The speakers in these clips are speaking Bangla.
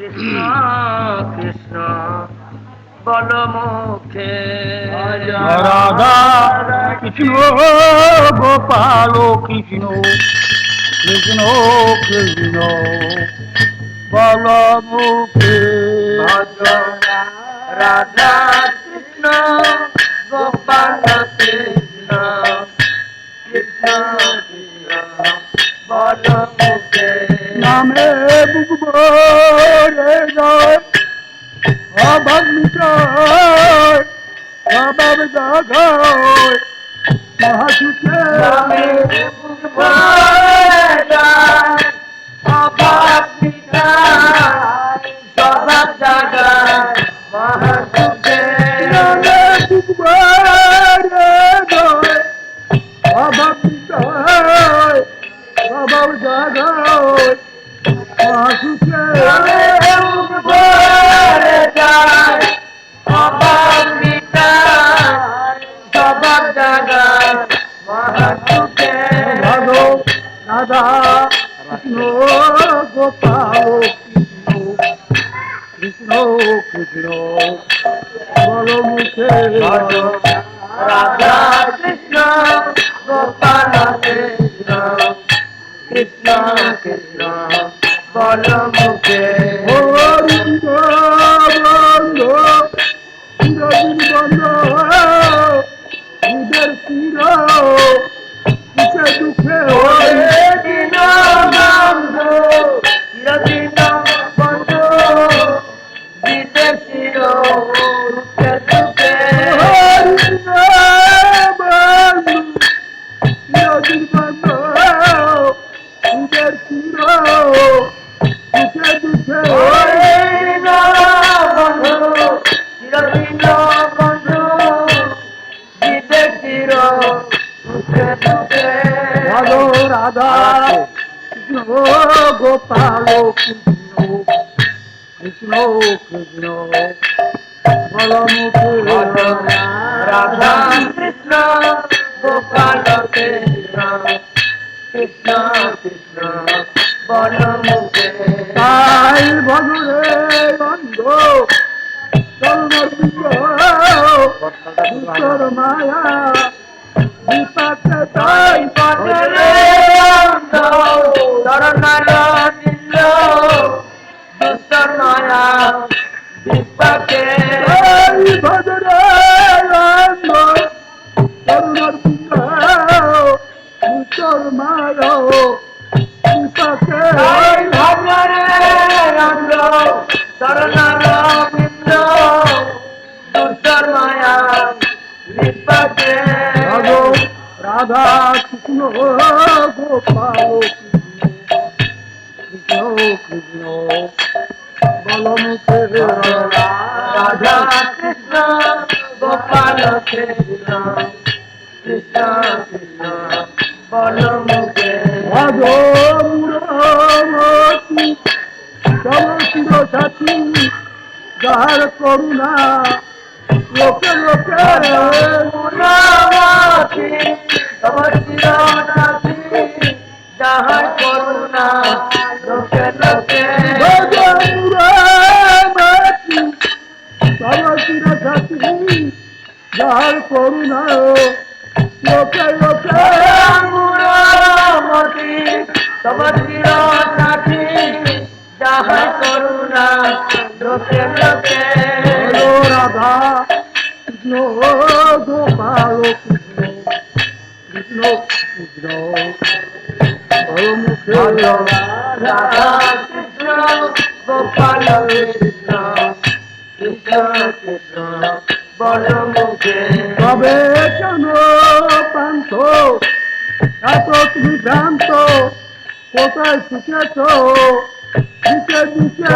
কৃষ্ণ কৃষ্ণ বল মুখে রাধা কৃষ্ণ গোপাল কৃষ্ণ কৃষ্ণ কৃষ্ণ বল মুখে রাধা কৃষ্ণ গোপাল কৃষ্ণ কৃষ্ণ কৃষ্ণ বল মুখে নামে বুক ভরে যায় অভাব মিটায় অভাব জাগায় মহাসুখে নামে বুক ভরে যায় অভাব মিটায় স্বভাব জাগায় মহাসুখে নামে বুক ভরে যায় অভাব মিটায় অভাব জাগায় মহাসুখে নামে বুক ভরে যায় অভাব মিটায় স্বভাব জাগায় মহাসুখে রাধো রাধা কৃষ্ণ গোপাল কৃষ্ণ কৃষ্ণ বল মুখে রাধা কৃষ্ণ গোপাল কৃষ্ণ কৃষ্ণ কৃষ্ণ বল মুখে বন্ধ বন্ধ চিরদিন বন্ধ ঈদের চির সুখে দুঃখে দিন বন্ধু চিরদিন বন্ধু বিদেশ চির সুখে সুখে চিরদিন বন্ধ ঈদের চির সুখে দুঃখে দিন বন্ধু চিরদিন বন্ধু বিদেশ চির সুখে সুখে রাধো রাধা কৃষ্ণ গোপাল কৃষ্ণ কৃষ্ণ কৃষ্ণ বল মুখে রাধা কৃষ্ণ গোপাল কৃষ্ণ কৃষ্ণ কৃষ্ণ বল মুখে তাই ভজরে বন্ধ চর্মর মায়া বিপাকে তাই বদলে অন্ধ শরণার দিল দুষ্টর মায়া বিপাকে তাই ভজরে বন্ধ চর্মর মায়া বিপাকে তাই ভজরে অন্ধ শরণার দিল দুষ্টর মায়া বিপাকে রাধো রাধা কৃষ্ণ গোপাল কৃষ্ণ কৃষ্ণ বল মুখে রাধা কৃষ্ণ গোপাল কৃষ্ণ কৃষ্ণ কৃষ্ণ বল মুখে রাধো মুরমতি চলচির সাথী যার করুণা লোকে লোকে মুনামাতি সমস্ত নাতি যাহার করুণা লোকে লোকে মুরমতি চলচির সাথী যার করুণা লোকে লোকে মুনামাতি সমস্ত নাতি যাহার করুণা লোকে লোকে রাধা কৃষ্ণ গোপাল কৃষ্ণ কৃষ্ণ বল মুখে রাধা কৃষ্ণ গোপাল কৃষ্ণ কৃষ্ণ কৃষ্ণ বল মুখে তবে কেন পান্থ এত তুমি ভ্রান্ত কোথায় শিখেছ দিকে দিকে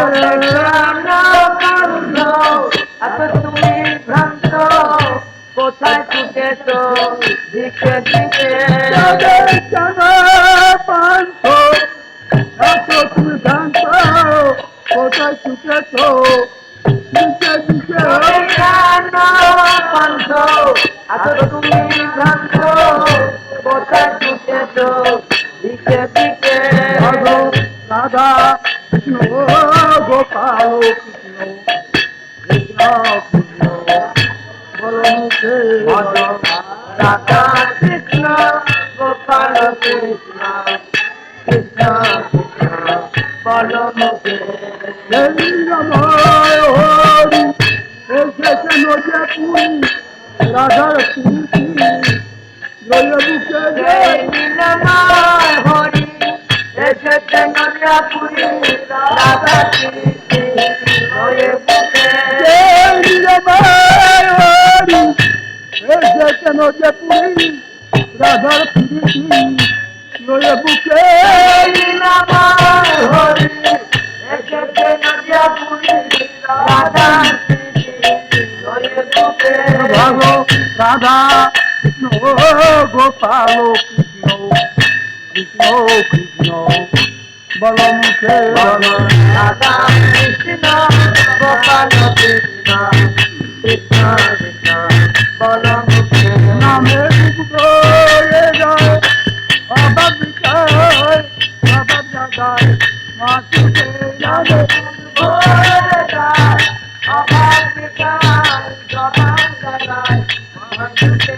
তুমি ভ্রান্ত কোথায় ছুটেছ দিকে দিকে তবে কেন পান্থ এত তুমি ভ্রান্ত কোথায় শিখেছ দিকে দিকে পান্থ তুমি ভ্রান্ত কোথায় ছুটেছ দিকে দিকে রাধা কৃষ্ণ গোপাল কৃষ্ণ কৃষ্ণ কৃষ্ণ বলমুখে রাধা কৃষ্ণ গোপাল কৃষ্ণ কৃষ্ণ কৃষ্ণ বলমুখে রমায় হরি এসেছেন যে পুরী রাধার কীর্তি লয়ে বুকে জয় নীলময় হরি এসেছে নদিয়াপুরী রাধা কৃষ্ণ হয়ে বুকে রমায় হরি এসেছেন যে পুরী রাধার কীর্তি লয়ে বুকে নীলময় হরি এসেছে নদিয়াপুরী রাধা কৃষ্ণ হয়ে বুকে ভালো রাধা কৃষ্ণ গোপাল কৃষ্ণ কৃষ্ণ কৃষ্ণ বলমুখে রাধা কৃষ্ণ গোপাল কৃষ্ণ কৃষ্ণ কৃষ্ণ বলমুখে নামে ডুবয়ে যায় বাবা বিকায় বাবা দাদায় মাতুকে যাবে অভাব বিকাশ জবান জানায় মহাজুকে